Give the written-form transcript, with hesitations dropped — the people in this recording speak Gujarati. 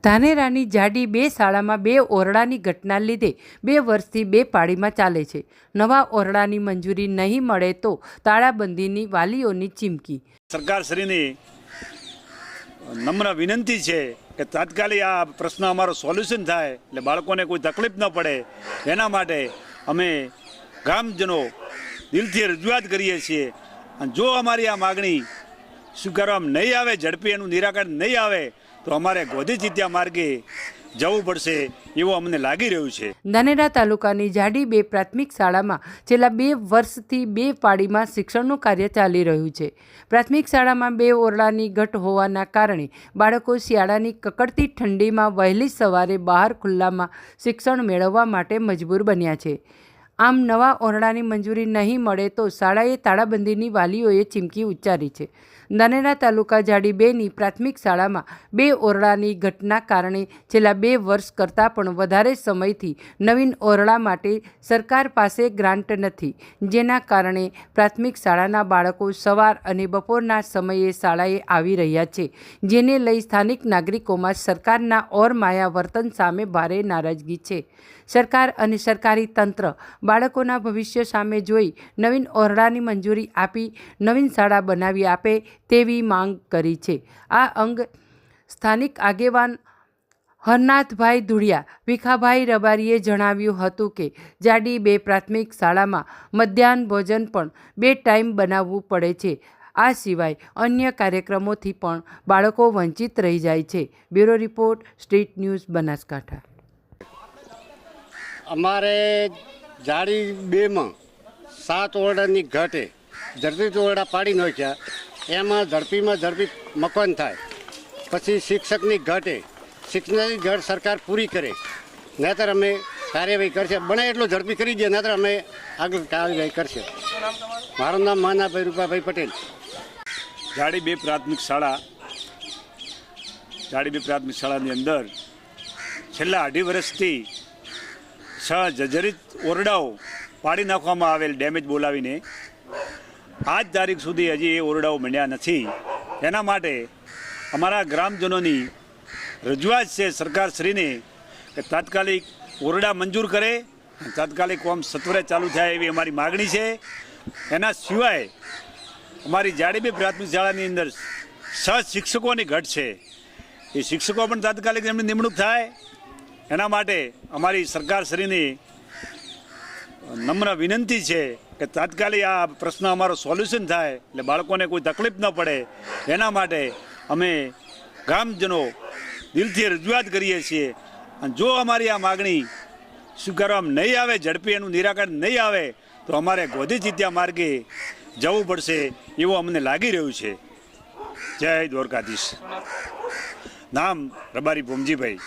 ધાનેરાની જાડી બે શાળામાં બે ઓરડાની ઘટના લીધે 2 વર્ષથી 2 પાળીમાં ચાલે છે. નવા ઓરડાની મંજૂરી નહીં મળે તો તાળાબંધીની વાલીઓની ચીમકી. સરકારશ્રીની નમ્ર વિનંતી છે કે તાત્કાલિક આ પ્રશ્ન અમારો સોલ્યુશન થાય, એટલે બાળકોને કોઈ તકલીફ ન પડે એના માટે અમે ગ્રામજનો દિલથી રજૂઆત કરીએ છીએ. અને જો અમારી આ માગણી સ્વીકારવામાં નહીં આવે, ઝડપી એનું નિરાકરણ નહીં આવે તો અમારે ગોધી ચિત્યા માર્ગે જવું પડશે એવું અમને લાગી રહ્યું છે. ધાનેરા તાલુકાની જાડી બે પ્રાથમિક શાળામાં છેલ્લા 2 વર્ષથી 2 પાળીમાં શિક્ષણનું કાર્ય ચાલી રહ્યું છે. પ્રાથમિક શાળામાં 2 ઓરડાની ઘટ હોવાના કારણે બાળકો શિયાળાની કકડતી ઠંડીમાં વહેલી સવારે બહાર ખુલ્લામાં શિક્ષણ મેળવવા માટે મજબૂર બન્યા છે. આમ નવા ઓરડાની મંજૂરી નહીં મળે તો શાળાએ તાળાબંધીની વાલીઓએ ચીમકી ઉચ્ચારી છે. ધાનેરા તાલુકા જાડી 2ની પ્રાથમિક શાળામાં 2 ઓરડાની ઘટના કારણે છેલ્લા 2 વર્ષ કરતાં પણ વધારે સમયથી નવીન ઓરડા માટે સરકાર પાસે ગ્રાન્ટ નથી, જેના કારણે પ્રાથમિક શાળાના બાળકો સવાર અને બપોરના સમયે શાળાએ આવી રહ્યા છે, જેને લઈ સ્થાનિક નાગરિકોમાં સરકારના ઓરમાયા વર્તન સામે ભારે નારાજગી છે. સરકાર અને સરકારી તંત્ર બાળકોના ભવિષ્ય સામે જોઈ નવીન ઓરડાની મંજૂરી આપી નવીન શાળા બનાવી આપે તેવી માંગ કરી છે. આ અંગ સ્થાનિક આગેવાન હરનાથભાઈ ધુડિયા, ભીખાભાઈ રબારીએ જણાવ્યું હતું કે જાડી 2 પ્રાથમિક શાળામાં મધ્યાહન ભોજન પણ 2 ટાઈમ બનાવવું પડે છે. આ સિવાય અન્ય કાર્યક્રમોથી પણ બાળકો વંચિત રહી જાય છે. Bureau report, street news, Banaskantha. અમારે જાડી 2માં 7 ઓરડાની ઘટે ઝડપી ઓરડા પાડી નાખ્યા. એમાં ઝડપી મકાન થાય, પછી શિક્ષકની ઘટે શિક્ષણની ઘટ સરકાર પૂરી કરે, નહીંતર અમે કાર્યવાહી કરશે. બને એટલું ઝડપી કરી દે, નહીંતર અમે આગળ કાર્યવાહી કરશે. મારું નામ માનાભાઈ રૂપાભાઈ પટેલ. જાડી 2 પ્રાથમિક શાળાની અંદર છેલ્લા 2.5 વર્ષથી 6 જર્જરિત ઓરડાઓ પાડી નાખવામાં આવેલ, ડેમેજ બોલાવીને આજ તારીખ સુધી હજી એ ઓરડાઓ મળ્યા નથી. એના માટે અમારા ગ્રામજનોની રજૂઆત છે સરકારશ્રીને કે તાત્કાલિક ઓરડા મંજૂર કરે, તાત્કાલિક કામ સત્વરે ચાલુ થાય એવી અમારી માગણી છે. એના સિવાય અમારી જાડી 2 પ્રાથમિક શાળાની અંદર 6 શિક્ષકોની ઘટ છે. એ શિક્ષકો પણ તાત્કાલિક એમની નિમણૂક થાય. એના માટે અમારી સરકારશ્રીની નમ્ર વિનંતી છે કે તાત્કાલિક આ પ્રશ્ન અમારો સોલ્યુશન થાય, એટલે બાળકોને કોઈ તકલીફ ન પડે એના માટે અમે ગ્રામજનો દિલથી રજૂઆત કરીએ છીએ. અને જો અમારી આ માગણી સ્વીકારવામાં નહીં આવે, ઝડપી એનું નિરાકરણ નહીં આવે તો અમારે ગોધી ચિત્યા માર્ગે જવું પડશે એવું અમને લાગી રહ્યું છે. જય દ્વારકાધીશ. નામ રબારી ભોમજીભાઈ.